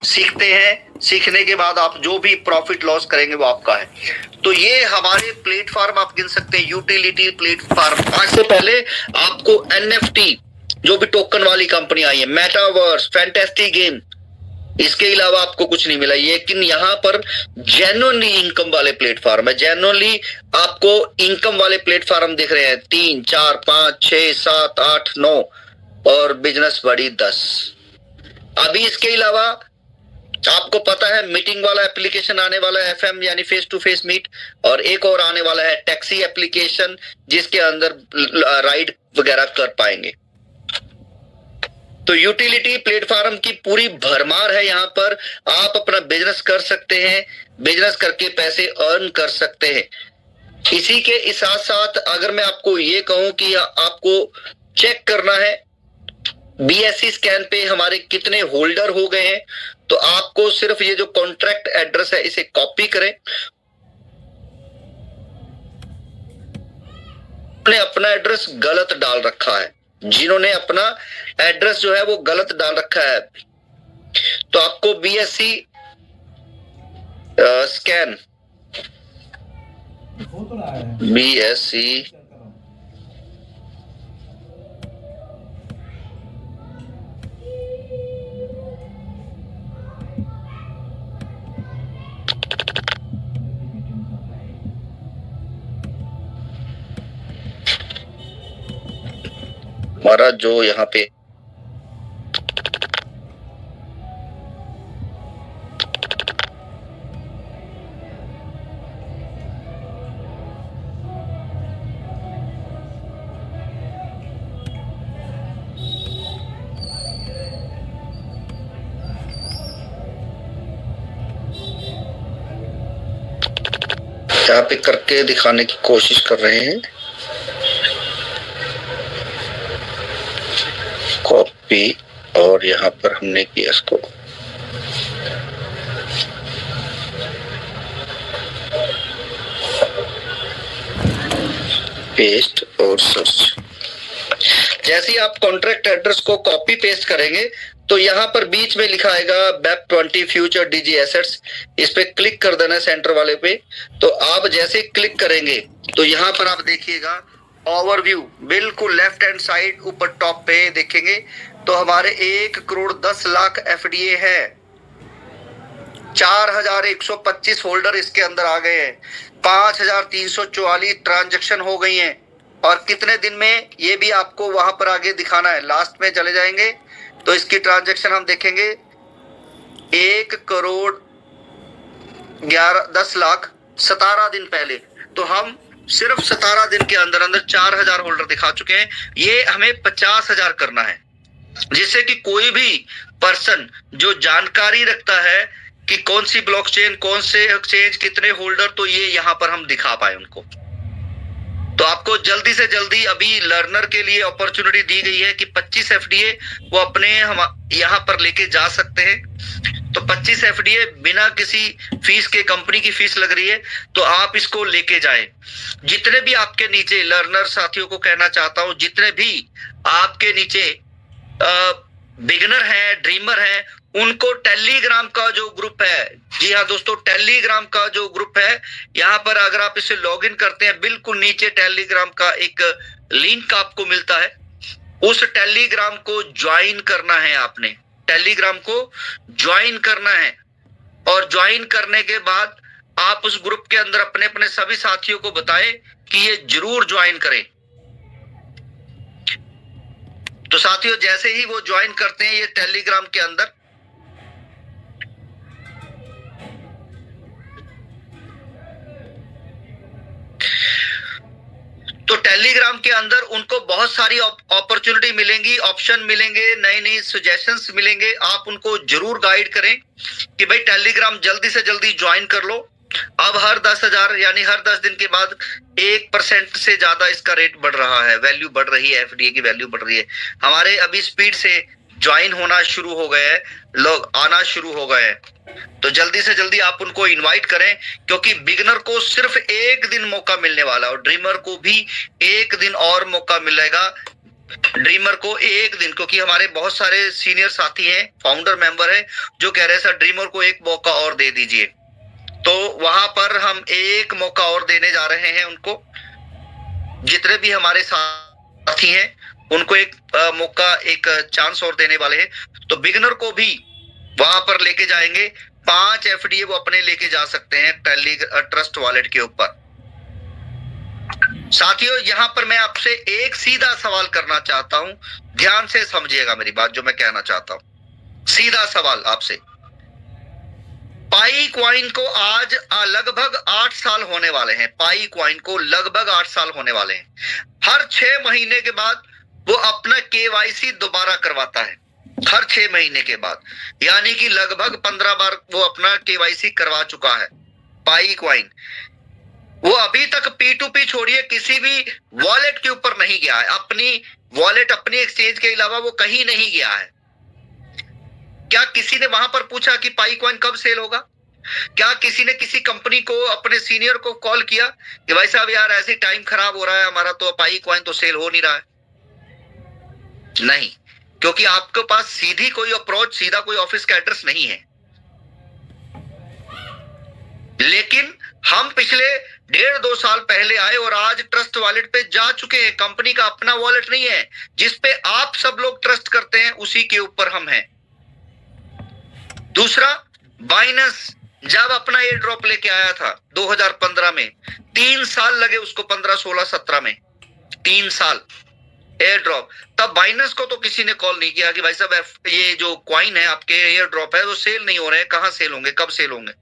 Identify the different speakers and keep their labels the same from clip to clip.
Speaker 1: सीखते हैं, सीखने के बाद आप जो भी प्रॉफिट लॉस करेंगे वो आपका है। तो ये हमारे प्लेटफॉर्म आप गिन सकते हैं, यूटिलिटी प्लेटफॉर्म। आज से पहले आपको एनएफटी जो भी टोकन वाली कंपनी आई है, मेटावर्स, फैंटेस्टिक गेम, इसके अलावा आपको कुछ नहीं मिला। लेकिन यहाँ पर जेन्युइनली इनकम वाले प्लेटफॉर्म है, जेन्युइनली आपको इनकम वाले प्लेटफॉर्म दिख रहे हैं 3, 4, 5, 6, 7, 8, 9 और बिजनेस बड़ी 10। अभी इसके अलावा आपको पता है मीटिंग वाला एप्लीकेशन आने वाला है, एफएम यानी फेस टू फेस मीट, और एक और आने वाला है टैक्सी एप्लीकेशन जिसके अंदर राइड वगैरह कर पाएंगे। तो यूटिलिटी प्लेटफॉर्म की पूरी भरमार है। यहाँ पर आप अपना बिजनेस कर सकते हैं, बिजनेस करके पैसे अर्न कर सकते हैं। इसी के साथ साथ अगर मैं आपको ये कहूं कि आपको चेक करना है बीएससी स्कैन पे हमारे कितने होल्डर हो गए हैं, तो आपको सिर्फ ये जो कॉन्ट्रैक्ट एड्रेस है इसे कॉपी करें। आपने अपना एड्रेस गलत डाल रखा है, जिन्होंने अपना एड्रेस जो है वो गलत डाल रखा है, तो आपको बीएससी स्कैन बीएससी हमारा जो यहाँ पे यहाँ पे करके दिखाने की कोशिश कर रहे हैं। कॉपी, और यहाँ पर हमने किया इसको पेस्ट और सर्च। जैसे ही आप कॉन्ट्रैक्ट एड्रेस को कॉपी पेस्ट करेंगे तो यहाँ पर बीच में लिखा आएगा BEP20 फ्यूचर डीजी एसेट्स, इस पे क्लिक कर देना सेंटर वाले पे। तो आप जैसे क्लिक करेंगे तो यहाँ पर आप देखिएगा ओवरव्यू, बिल्कुल लेफ्ट हैंड साइड ऊपर टॉप पे देखेंगे तो हमारे 1,10,00,000 एफडीए है, 4,125 होल्डर इसके अंदर आ गए हैं, 5,344 ट्रांजैक्शन हो गई हैं। और कितने दिन में ये भी आपको वहां पर आगे दिखाना है। लास्ट में चले जाएंगे तो इसकी ट्रांजैक्शन हम देखेंगे 1,10,00,000 17 दिन पहले। तो हम सिर्फ 17 दिन के अंदर अंदर 4,000 होल्डर दिखा चुके हैं। ये हमें 50,000 करना है, जिससे कि कोई भी पर्सन जो जानकारी रखता है कि कौन सी ब्लॉकचेन, कौन से एक्सचेंज, कितने होल्डर, तो ये यहाँ पर हम दिखा पाए उनको। तो आपको जल्दी से जल्दी अभी लर्नर के लिए अपॉर्चुनिटी दी गई है कि 25 एफडीए वो अपने हम यहाँ पर लेके जा सकते हैं। तो 25 एफडीए बिना किसी फीस के, कंपनी की फीस लग रही है तो आप इसको लेके जाए। जितने भी आपके नीचे लर्नर साथियों को कहना चाहता हूं, जितने भी आपके नीचे बिगिनर हैं, ड्रीमर हैं, उनको टेलीग्राम का जो ग्रुप है, जी हाँ दोस्तों, टेलीग्राम का जो ग्रुप है, यहाँ पर अगर आप इसे लॉगिन करते हैं बिल्कुल नीचे टेलीग्राम का एक लिंक आपको मिलता है, उस टेलीग्राम को ज्वाइन करना है। आपने टेलीग्राम को ज्वाइन करना है और ज्वाइन करने के बाद आप उस ग्रुप के अंदर अपने अपने सभी साथियों को बताएं कि ये जरूर ज्वाइन करें। तो साथियों जैसे ही वो ज्वाइन करते हैं ये टेलीग्राम के अंदर, तो टेलीग्राम के अंदर उनको बहुत सारी अपॉर्चुनिटी मिलेंगी, ऑप्शन मिलेंगे, नई नई सजेशंस मिलेंगे। आप उनको जरूर गाइड करें कि भाई टेलीग्राम जल्दी से जल्दी ज्वाइन कर लो। अब हर 10,000 यानी हर 10 दिन के बाद 1% से ज्यादा इसका रेट बढ़ रहा है, वैल्यू बढ़ रही है, एफडीए की वैल्यू बढ़ रही है। हमारे अभी स्पीड से ज्वाइन होना शुरू हो गए हैं, लोग आना शुरू हो गए हैं। तो जल्दी से जल्दी आप उनको इनवाइट करें, क्योंकि बिगनर को सिर्फ एक दिन मौका मिलने वाला और ड्रीमर को भी एक दिन और मौका मिलेगा ड्रीमर को एक दिन, क्योंकि हमारे बहुत सारे सीनियर साथी हैं, फाउंडर मेंबर है, जो कह रहे हैं सर ड्रीमर को एक मौका और दे दीजिए। तो वहां पर हम एक मौका और देने जा रहे हैं उनको, जितने भी हमारे साथी हैं उनको एक मौका, एक चांस और देने वाले हैं। तो बिगनर को भी वहां पर लेके जाएंगे, 5 एफडीए वो अपने लेके जा सकते हैं टैली ट्रस्ट वॉलेट के ऊपर। साथियों, यहां पर मैं आपसे एक सीधा सवाल करना चाहता हूं, ध्यान से समझिएगा मेरी बात जो मैं कहना चाहता हूं। सीधा सवाल आपसे, पाई क्वाइन को आज लगभग 8 साल होने वाले हैं। पाई क्वाइन को लगभग 8 साल होने वाले हैं। हर 6 महीने के बाद वो अपना केवाईसी दोबारा करवाता है, हर 6 महीने के बाद, यानी कि लगभग 15 बार वो अपना केवाईसी करवा चुका है पाई क्वाइन। वो अभी तक P2P छोड़िए, किसी भी वॉलेट के ऊपर नहीं गया है, अपनी वॉलेट, अपनी एक्सचेंज के अलावा वो कहीं नहीं गया है। क्या किसी ने वहां पर पूछा कि पाई कॉइन कब सेल होगा? क्या किसी ने किसी कंपनी को, अपने सीनियर को कॉल किया कि भाई साहब यार ऐसे टाइम खराब हो रहा है हमारा, तो पाई कॉइन तो सेल हो नहीं रहा है? नहीं, क्योंकि आपके पास सीधी कोई अप्रोच, सीधा कोई ऑफिस का एड्रेस नहीं है। लेकिन हम पिछले 1.5-2 साल पहले आए और आज ट्रस्ट वॉलेट पे जा चुके हैं। कंपनी का अपना वॉलेट नहीं है, जिसपे आप सब लोग ट्रस्ट करते हैं, उसी के ऊपर हम हैं। दूसरा, बाइनेंस जब अपना एयर ड्रॉप लेके आया था 2015 में, 3 साल लगे उसको, 15, 16, 17 में 3 साल एयर ड्रॉप। तब बाइनेंस को तो किसी ने कॉल नहीं किया कि भाई साहब ये जो कॉइन है आपके, एयर ड्रॉप है, वो सेल नहीं हो रहे हैं, कहां सेल होंगे, कब सेल होंगे?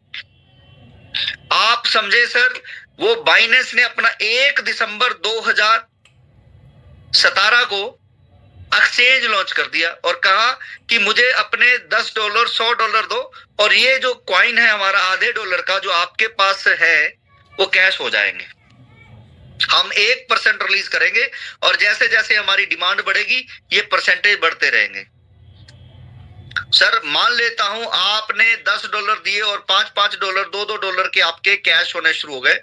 Speaker 1: आप समझे सर, वो बाइनेंस ने अपना 1 दिसंबर 2017 को एक्सचेंज लॉन्च कर दिया और कहा कि मुझे अपने $10, $100 दो, और ये जो कॉइन है हमारा आधे डॉलर का जो आपके पास है वो कैश हो जाएंगे। हम 1% रिलीज करेंगे और जैसे जैसे हमारी डिमांड बढ़ेगी ये परसेंटेज बढ़ते रहेंगे। सर मान लेता हूं आपने $10 दिए और $5 $2 के आपके कैश होने शुरू हो गए,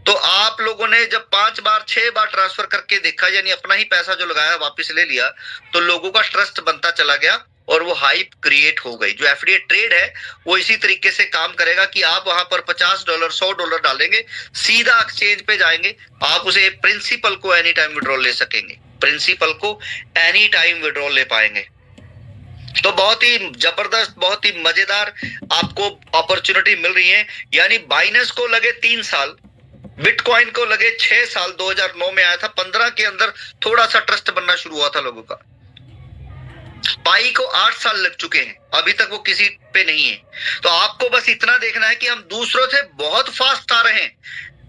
Speaker 1: तो आप लोगों ने जब 5 बार 6 बार ट्रांसफर करके देखा, यानी अपना ही पैसा जो लगाया वापस ले लिया, तो लोगों का ट्रस्ट बनता चला गया और वो हाइप क्रिएट हो गई। जो एफडीए ट्रेड है वो इसी तरीके से काम करेगा कि आप वहां पर $50 $100 डालेंगे, सीधा एक्सचेंज पे जाएंगे, आप उसे प्रिंसिपल को एनी टाइम विड्रॉल ले सकेंगे, प्रिंसिपल को एनी टाइम विड्रॉल ले पाएंगे। तो बहुत ही जबरदस्त, बहुत ही मजेदार आपको अपॉर्चुनिटी मिल रही है। यानी बाइनेंस को लगे 3 साल, बिटकॉइन को लगे 6 साल, 2009 में आया था, 15 के अंदर थोड़ा सा ट्रस्ट बनना शुरू हुआ था लोगों का। पाई को 8 साल लग चुके हैं, अभी तक वो किसी पे नहीं है। तो आपको बस इतना देखना है कि हम दूसरों से बहुत फास्ट आ रहे हैं,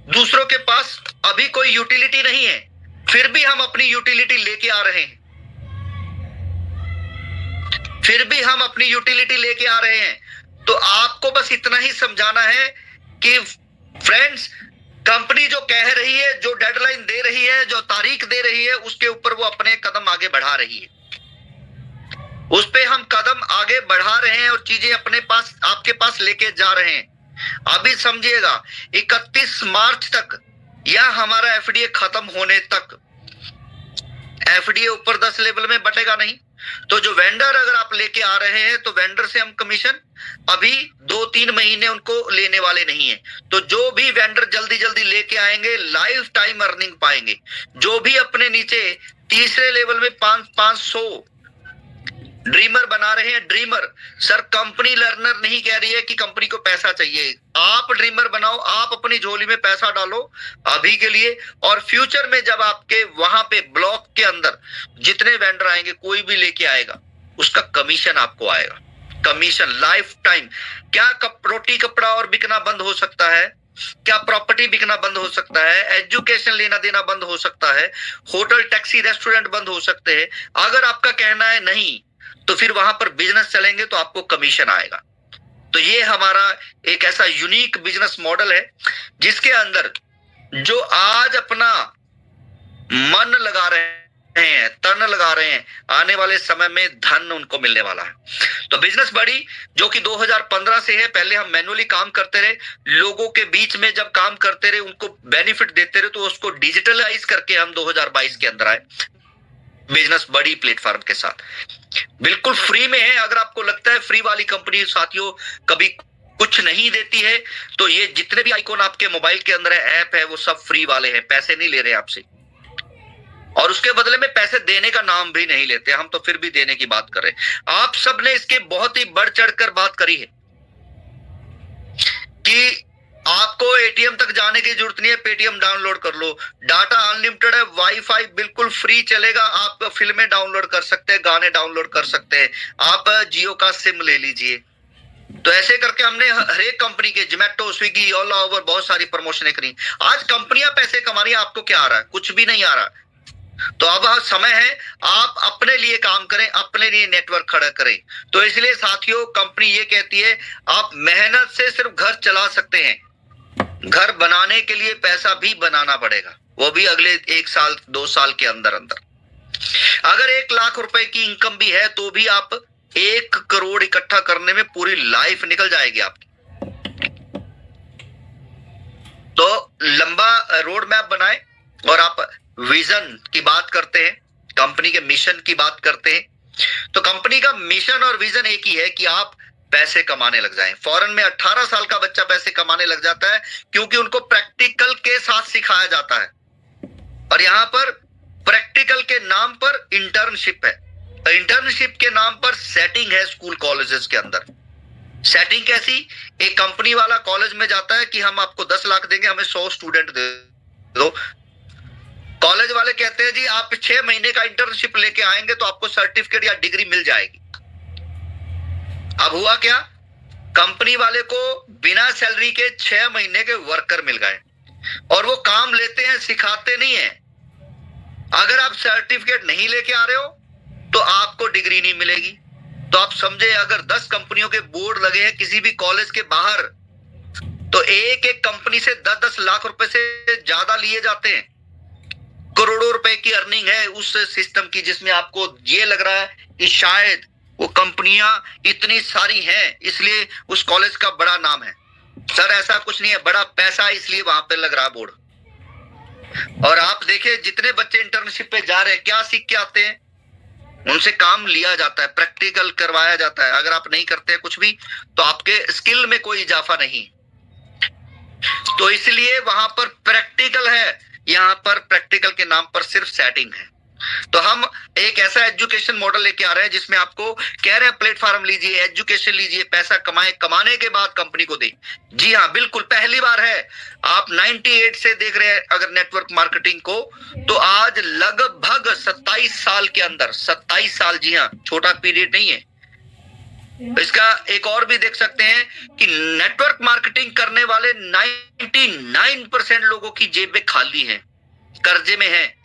Speaker 1: दूसरों के पास अभी कोई यूटिलिटी नहीं है, फिर भी हम अपनी यूटिलिटी लेके आ रहे हैं, फिर भी हम अपनी यूटिलिटी लेके आ रहे हैं। तो आपको बस इतना ही समझाना है कि फ्रेंड्स, कंपनी जो कह रही है, जो डेडलाइन दे रही है, जो तारीख दे रही है, उसके ऊपर वो अपने कदम आगे बढ़ा रही है, उस पे हम कदम आगे बढ़ा रहे हैं और चीजें अपने पास, आपके पास लेके जा रहे हैं। अभी समझिएगा 31 मार्च तक या हमारा एफडीए खत्म होने तक, एफडीए ऊपर 10 लेवल में बटेगा नहीं। तो जो वेंडर अगर आप लेके आ रहे हैं, तो वेंडर से हम कमीशन अभी 2-3 महीने उनको लेने वाले नहीं है। तो जो भी वेंडर जल्दी जल्दी लेके आएंगे लाइफ टाइम अर्निंग पाएंगे। जो भी अपने नीचे तीसरे लेवल में 500 ड्रीमर बना रहे हैं, ड्रीमर सर, कंपनी लर्नर नहीं कह रही है कि कंपनी को पैसा चाहिए, आप ड्रीमर बनाओ, आप अपनी झोली में पैसा डालो अभी के लिए, और फ्यूचर में जब आपके वहां पे ब्लॉक के अंदर जितने वेंडर आएंगे, कोई भी लेके आएगा, उसका कमीशन आपको आएगा, कमीशन लाइफ टाइम। क्या रोटी कपड़ा और बिकना बंद हो सकता है? क्या प्रॉपर्टी बिकना बंद हो सकता है? एजुकेशन लेना देना बंद हो सकता है? होटल, टैक्सी, रेस्टोरेंट बंद हो सकते हैं? अगर आपका कहना है नहीं, तो फिर वहां पर बिजनेस चलेंगे तो आपको कमीशन आएगा। तो ये हमारा एक ऐसा यूनिक बिजनेस मॉडल है जिसके अंदर जो आज अपना मन लगा रहे हैं, तन लगा रहे हैं, आने वाले समय में धन उनको मिलने वाला है। तो बिजनेस बड़ी जो कि 2015 से है, पहले हम मैनुअली काम करते रहे, लोगों के बीच में जब काम करते रहे, उनको बेनिफिट देते रहे, तो उसको डिजिटलाइज करके हम 2022 के अंदर आए। बिजनेस बड़ी प्लेटफॉर्म के साथ बिल्कुल फ्री में है। अगर आपको लगता है फ्री वाली कंपनी साथियों कभी कुछ नहीं देती है, तो ये जितने भी आइकॉन आपके मोबाइल के अंदर है, ऐप है, वो सब फ्री वाले हैं, पैसे नहीं ले रहे आपसे, और उसके बदले में पैसे देने का नाम भी नहीं लेते। हम तो फिर भी देने की बात कर रहे हैं। आप सबने इसके बहुत ही बढ़ चढ़कर बात करी है कि आपको एटीएम तक जाने की जरूरत नहीं है, पेटीएम डाउनलोड कर लो, डाटा अनलिमिटेड है, वाईफाई बिल्कुल फ्री चलेगा, आप फिल्में डाउनलोड कर सकते हैं, गाने डाउनलोड कर सकते हैं, आप जियो का सिम ले लीजिए। तो ऐसे करके हमने हर एक कंपनी के जोमेटो, स्विगी, ऑल ओवर बहुत सारी प्रमोशनें करी। आज कंपनियां पैसे कमा रही है, आपको क्या आ रहा है? कुछ भी नहीं आ रहा। तो अब समय है आप अपने लिए काम करें, अपने लिए नेटवर्क खड़ा करें। तो इसलिए साथियों कंपनी ये कहती है आप मेहनत से सिर्फ घर चला सकते हैं, घर बनाने के लिए पैसा भी बनाना पड़ेगा, वो भी अगले 1 साल 2 साल के अंदर अंदर। अगर 1 लाख रुपए की इनकम भी है तो भी आप 1 करोड़ इकट्ठा करने में पूरी लाइफ निकल जाएगी आपकी। तो लंबा रोड मैप बनाए और आप विजन की बात करते हैं, कंपनी के मिशन की बात करते हैं। तो कंपनी का मिशन और विजन एक ही है कि आप पैसे कमाने लग जाएं। फॉरेन में 18 साल का बच्चा पैसे कमाने लग जाता है क्योंकि उनको प्रैक्टिकल के साथ सिखाया जाता है, और यहां पर प्रैक्टिकल के नाम पर इंटर्नशिप है, इंटर्नशिप के नाम पर सेटिंग है स्कूल कॉलेजेस के अंदर। सेटिंग कैसी? एक कंपनी वाला कॉलेज में जाता है कि हम आपको 10 लाख देंगे, हमें 100 स्टूडेंट दे दो। कॉलेज वाले कहते हैं जी आप 6 महीने का इंटर्नशिप लेके आएंगे तो आपको सर्टिफिकेट या डिग्री मिल जाएगी। अब हुआ क्या? कंपनी वाले को बिना सैलरी के 6 महीने के वर्कर मिल गए, और वो काम लेते हैं, सिखाते नहीं है। अगर आप सर्टिफिकेट नहीं लेके आ रहे हो तो आपको डिग्री नहीं मिलेगी। तो आप समझे अगर 10 कंपनियों के बोर्ड लगे हैं किसी भी कॉलेज के बाहर, तो एक एक कंपनी से 10-10 लाख रुपए से ज्यादा लिए जाते हैं। करोड़ों रुपए की अर्निंग है उस सिस्टम की, जिसमें आपको ये लग रहा है कि शायद वो कंपनियां इतनी सारी हैं इसलिए उस कॉलेज का बड़ा नाम है। सर ऐसा कुछ नहीं है, बड़ा पैसा इसलिए वहां पे लग रहा बोर्ड। और आप देखिए जितने बच्चे इंटर्नशिप पे जा रहे हैं क्या सीख के आते हैं? उनसे काम लिया जाता है, प्रैक्टिकल करवाया जाता है। अगर आप नहीं करते कुछ भी तो आपके स्किल में कोई इजाफा नहीं। तो इसलिए वहां पर प्रैक्टिकल है, यहां पर प्रैक्टिकल के नाम पर सिर्फ सेटिंग है। तो हम एक ऐसा एजुकेशन मॉडल लेके आ रहे हैं जिसमें आपको कह रहे हैं प्लेटफॉर्म लीजिए, एजुकेशन लीजिए, पैसा कमाए, कमाने के बाद कंपनी को दे। जी हाँ बिल्कुल, पहली बार है। आप 98 से देख रहे हैं अगर नेटवर्क मार्केटिंग को, तो आज लगभग 27 साल के अंदर, 27 साल, जी हाँ छोटा पीरियड नहीं है। इसका एक और भी देख सकते हैं कि नेटवर्क मार्केटिंग करने वाले 99% लोगों की जेबें खाली हैं, कर्जे में हैं।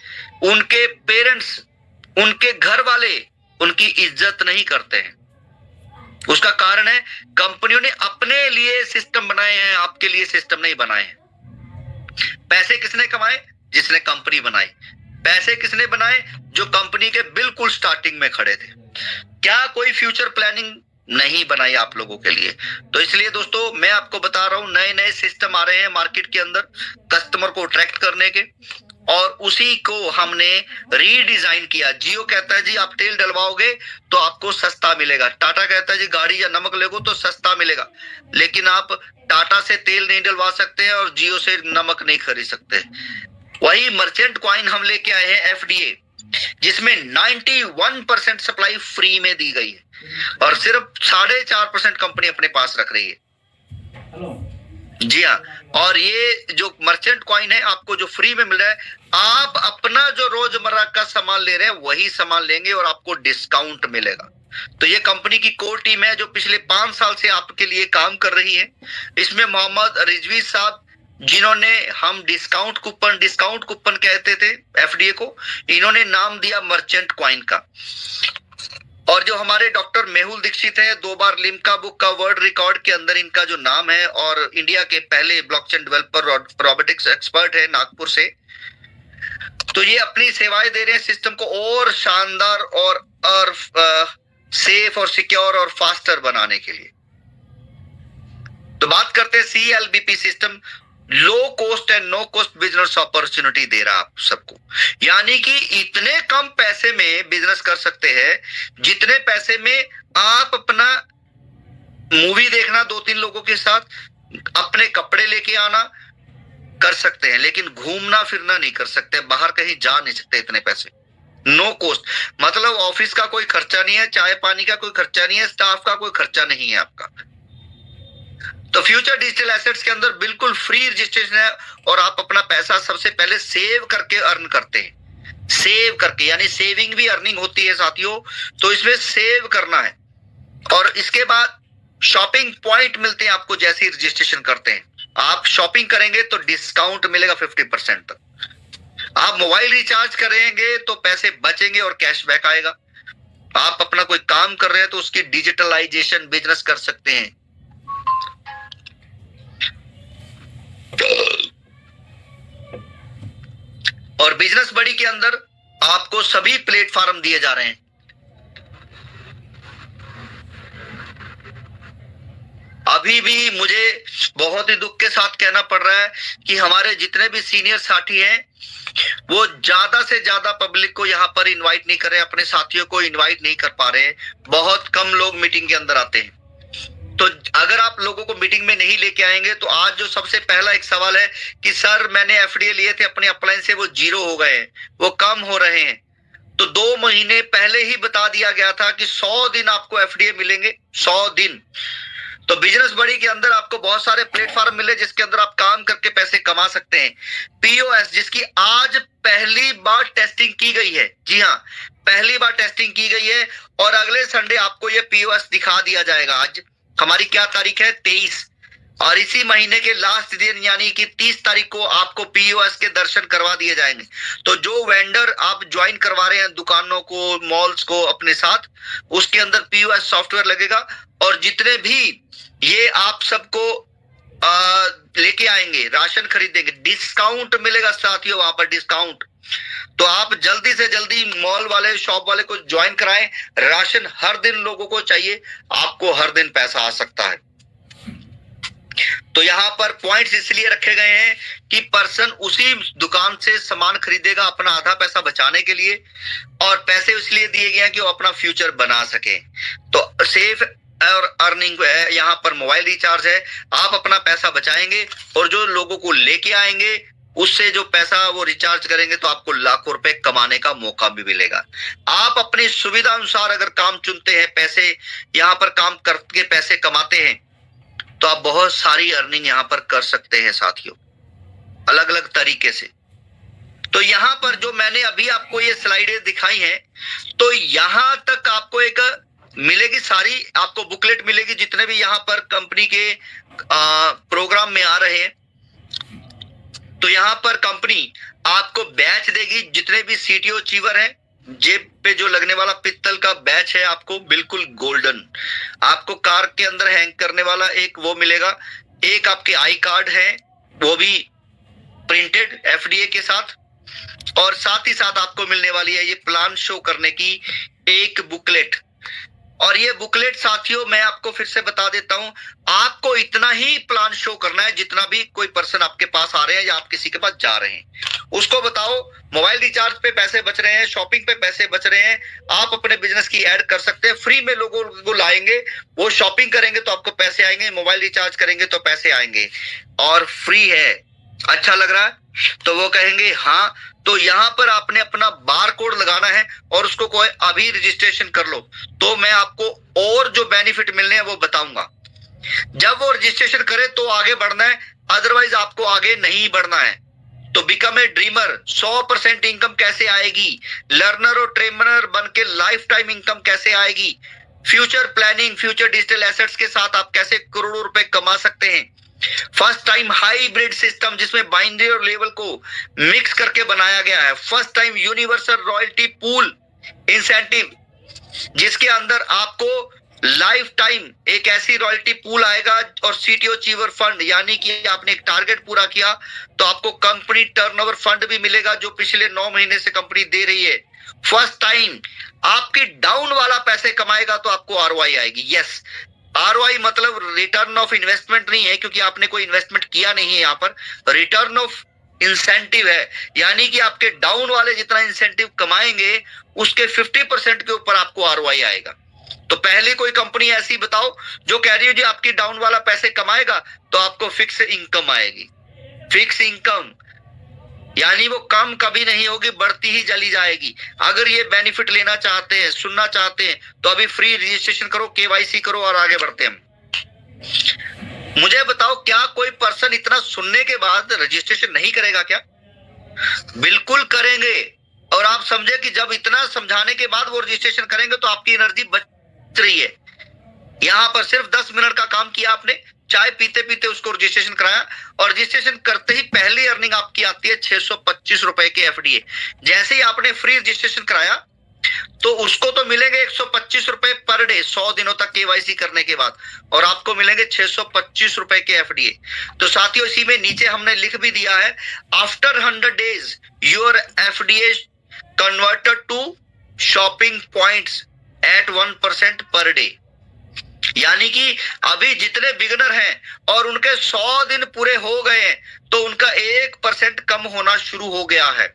Speaker 1: उनके पेरेंट्स, उनके घर वाले उनकी इज्जत नहीं करते हैं। उसका कारण है कंपनियों ने अपने लिए सिस्टम बनाए हैं, आपके लिए सिस्टम नहीं बनाए हैं। पैसे किसने कमाए? जिसने कंपनी बनाई। पैसे किसने बनाए? जो कंपनी के बिल्कुल स्टार्टिंग में खड़े थे। क्या कोई फ्यूचर प्लानिंग नहीं बनाई आप लोगों के लिए? तो इसलिए दोस्तों मैं आपको बता रहा हूं नए नए सिस्टम आ रहे हैं मार्केट के अंदर कस्टमर को अट्रैक्ट करने के, और उसी को हमने रीडिजाइन किया। जियो कहता है जी आप तेल डलवाओगे तो आपको सस्ता मिलेगा, टाटा कहता है जी गाड़ी या नमक लेगो तो सस्ता मिलेगा, लेकिन आप टाटा से तेल नहीं डलवा सकते हैं और जियो से नमक नहीं खरीद सकते। वही मर्चेंट कॉइन हम लेके आए हैं एफडीए, जिसमें 91% सप्लाई फ्री में दी गई है और सिर्फ 4.5% कंपनी अपने पास रख रही है। जी हाँ, और ये जो मर्चेंट कॉइन है आपको जो फ्री में मिल रहा है, आप अपना जो रोजमर्रा का सामान ले रहे हैं वही सामान लेंगे और आपको डिस्काउंट मिलेगा। तो ये कंपनी की कोर टीम है जो पिछले 5 साल से आपके लिए काम कर रही है। इसमें मोहम्मद रिजवी साहब, जिन्होंने हम डिस्काउंट कूपन कहते थे एफडीए को, इन्होंने नाम दिया मर्चेंट कॉइन का। और जो हमारे डॉक्टर मेहुल दीक्षित है, 2 बार लिम्का बुक का वर्ल्ड रिकॉर्ड के अंदर इनका जो नाम है, और इंडिया के पहले ब्लॉकचेन डेवलपर रोबोटिक्स एक्सपर्ट है नागपुर से। तो ये अपनी सेवाएं दे रहे हैं सिस्टम को और शानदार और सेफ और सिक्योर और फास्टर बनाने के लिए। तो बात करते हैं CLBP system. Low cost and no cost business opportunity दे रहा है आप सबको। यानी कि इतने कम पैसे में बिजनेस कर सकते हैं जितने पैसे में आप अपना मूवी देखना 2-3 लोगों के साथ, अपने कपड़े लेके आना कर सकते हैं, लेकिन घूमना फिरना नहीं कर सकते, बाहर कहीं जा नहीं सकते इतने पैसे। नो कॉस्ट मतलब ऑफिस का कोई खर्चा नहीं है, चाय पानी का कोई खर्चा नहीं है, स्टाफ का कोई खर्चा नहीं है आपका। तो फ्यूचर डिजिटल एसेट्स के अंदर बिल्कुल फ्री रजिस्ट्रेशन है और आप अपना पैसा सबसे पहले सेव करके अर्न करते हैं। सेव करके यानी सेविंग भी अर्निंग होती है साथियों, तो इसमें सेव करना है। और इसके बाद शॉपिंग पॉइंट मिलते हैं आपको जैसे ही रजिस्ट्रेशन करते हैं। आप शॉपिंग करेंगे तो डिस्काउंट मिलेगा 50% तक। आप मोबाइल रिचार्ज करेंगे तो पैसे बचेंगे और कैशबैक आएगा। आप अपना कोई काम कर रहे हैं तो उसकी डिजिटलाइजेशन बिजनेस कर सकते हैं। और बिजनेस बड़ी के अंदर आपको सभी प्लेटफॉर्म दिए जा रहे हैं। अभी भी मुझे बहुत ही दुख के साथ कहना पड़ रहा है कि हमारे जितने भी सीनियर साथी हैं वो ज्यादा से ज्यादा पब्लिक को यहाँ पर इनवाइट नहीं कर रहे, अपने साथियों को इनवाइट नहीं कर पा रहे हैं। बहुत कम लोग मीटिंग के अंदर आते हैं। तो अगर आप लोगों को मीटिंग में नहीं लेके आएंगे तो आज जो सबसे पहला एक सवाल है कि सर मैंने एफडीए लिए थे अपने अपलाइन से, वो 0 हो गए, वो कम हो रहे हैं। तो 2 महीने पहले ही बता दिया गया था कि 100 दिन आपको एफडीए मिलेंगे, 100 दिन। तो बिजनेस बड़ी के अंदर आपको बहुत सारे प्लेटफॉर्म मिले जिसके अंदर आप काम करके पैसे कमा सकते हैं। पीओएस जिसकी आज पहली बार टेस्टिंग की गई है, जी हाँ पहली बार टेस्टिंग की गई है, और अगले संडे आपको ये पीओएस दिखा दिया जाएगा। आज हमारी क्या तारीख है 23, और इसी महीने के लास्ट दिन यानी कि 30 तारीख को आपको पीओएस के दर्शन करवा दिए जाएंगे। तो जो वेंडर आप ज्वाइन करवा रहे हैं दुकानों को, मॉल्स को अपने साथ, उसके अंदर पीओएस सॉफ्टवेयर लगेगा, और जितने भी ये आप सबको लेके आएंगे, राशन खरीदेंगे, डिस्काउंट मिलेगा साथियों वहां पर, डिस्काउंट। तो आप जल्दी से जल्दी मॉल वाले, शॉप वाले को ज्वाइन कराएं। राशन हर दिन लोगों को चाहिए, आपको हर दिन पैसा आ सकता है। तो यहाँ पर पॉइंट्स इसलिए रखे गए हैं कि पर्सन उसी दुकान से सामान खरीदेगा अपना आधा पैसा बचाने के लिए, और पैसे इसलिए दिए गए हैं कि वो अपना फ्यूचर बना सके। तो सेफ और अर्निंग है, यहाँ पर मोबाइल रिचार्ज है, आप अपना पैसा बचाएंगे और जो लोगों को लेके आएंगे उससे जो पैसा वो रिचार्ज करेंगे तो आपको लाखों रुपए कमाने का मौका भी मिलेगा। आप अपनी सुविधा अनुसार अगर काम चुनते हैं, पैसे यहाँ पर काम करके पैसे कमाते हैं, तो आप बहुत सारी अर्निंग यहाँ पर कर सकते हैं साथियों, अलग अलग तरीके से। तो यहाँ पर जो मैंने अभी आपको ये स्लाइडें दिखाई हैं, तो यहाँ तक आपको एक मिलेगी, सारी आपको बुकलेट मिलेगी जितने भी यहाँ पर कंपनी के प्रोग्राम में आ रहे हैं। तो यहाँ पर कंपनी आपको बैच देगी, जितने भी सीटीओ अचीवर हैं, जेब पे जो लगने वाला पित्तल का बैच है आपको बिल्कुल गोल्डन, आपको कार के अंदर हैंग करने वाला एक वो मिलेगा, एक आपके आई कार्ड है वो भी प्रिंटेड एफडीए के साथ, और साथ ही साथ आपको मिलने वाली है ये प्लान शो करने की एक बुकलेट। और ये बुकलेट साथियों मैं आपको फिर से बता देता हूं, आपको इतना ही प्लान शो करना है जितना भी कोई पर्सन आपके पास आ रहे हैं या आप किसी के पास जा रहे हैं, उसको बताओ मोबाइल रिचार्ज पे पैसे बच रहे हैं, शॉपिंग पे पैसे बच रहे हैं, आप अपने बिजनेस की ऐड कर सकते हैं, फ्री में लोगों को लाएंगे, वो शॉपिंग करेंगे तो आपको पैसे आएंगे, मोबाइल रिचार्ज करेंगे तो पैसे आएंगे, और फ्री है। अच्छा लग रहा है तो वो कहेंगे हाँ। तो यहाँ पर आपने अपना बार कोड लगाना है और उसको कोई अभी रजिस्ट्रेशन कर लो, तो मैं आपको और जो बेनिफिट मिलने हैं वो बताऊंगा। जब वो रजिस्ट्रेशन करे तो आगे बढ़ना है, अदरवाइज आपको आगे नहीं बढ़ना है। तो बिकम ए ड्रीमर, 100% इनकम कैसे आएगी, लर्नर और ट्रेनर बन के लाइफ टाइम इनकम कैसे आएगी, future planning, future digital assets के साथ आप कैसे करोड़ों रुपए कमा सकते हैं, फर्स्ट टाइम हाइब्रिड सिस्टम जिसमें बाइनरी और लेवल को मिक्स करके बनाया गया है, first time universal royalty pool incentive जिसके अंदर आपको लाइफ टाइम एक ऐसी रॉयल्टी पूल आएगा, और सीटीओ अचीवर फंड यानी कि आपने एक टारगेट पूरा किया तो आपको कंपनी टर्नओवर फंड भी मिलेगा जो पिछले 9 महीने से कंपनी दे रही है। फर्स्ट टाइम आपकी डाउन वाला पैसे कमाएगा तो आपको आरओआई आएगी। यस, ROI मतलब रिटर्न ऑफ इन्वेस्टमेंट नहीं है, क्योंकि आपने कोई इन्वेस्टमेंट किया नहीं है। यहाँ पर रिटर्न ऑफ इंसेंटिव है, यानी कि आपके डाउन वाले जितना इंसेंटिव कमाएंगे उसके 50% के ऊपर आपको ROI आएगा। तो पहले कोई कंपनी ऐसी बताओ जो कह रही है जी आपकी डाउन वाला पैसे कमाएगा तो आपको फिक्स इनकम आएगी। फिक्स इनकम यानी वो कम कभी नहीं होगी, बढ़ती ही चली जाएगी। अगर ये बेनिफिट लेना चाहते हैं, सुनना चाहते हैं, तो अभी फ्री रजिस्ट्रेशन करो, KYC करो और आगे बढ़ते हैं। मुझे बताओ, क्या कोई पर्सन इतना सुनने के बाद रजिस्ट्रेशन नहीं करेगा क्या? बिल्कुल करेंगे। और आप समझे कि जब इतना समझाने के बाद वो रजिस्ट्रेशन करेंगे तो आपकी एनर्जी बच रही है। यहां पर सिर्फ 10 मिनट का काम किया आपने, चाय पीते पीते उसको रजिस्ट्रेशन कराया, और रजिस्ट्रेशन करते ही पहली अर्निंग आपकी आती है 625 रुपए की FDA। जैसे ही आपने फ्री रजिस्ट्रेशन कराया तो उसको तो मिलेंगे 125 रुपए पर डे 100 दिनों तक KYC करने के बाद, और आपको मिलेंगे 625 रुपए के FDA। तो साथियों, इसी में नीचे हमने लिख भी दिया है, after 100 days your FDA converted to shopping points at 1% per day. यानी कि अभी जितने बिगनर हैं और उनके 100 दिन पूरे हो गए हैं तो उनका 1% कम होना शुरू हो गया है।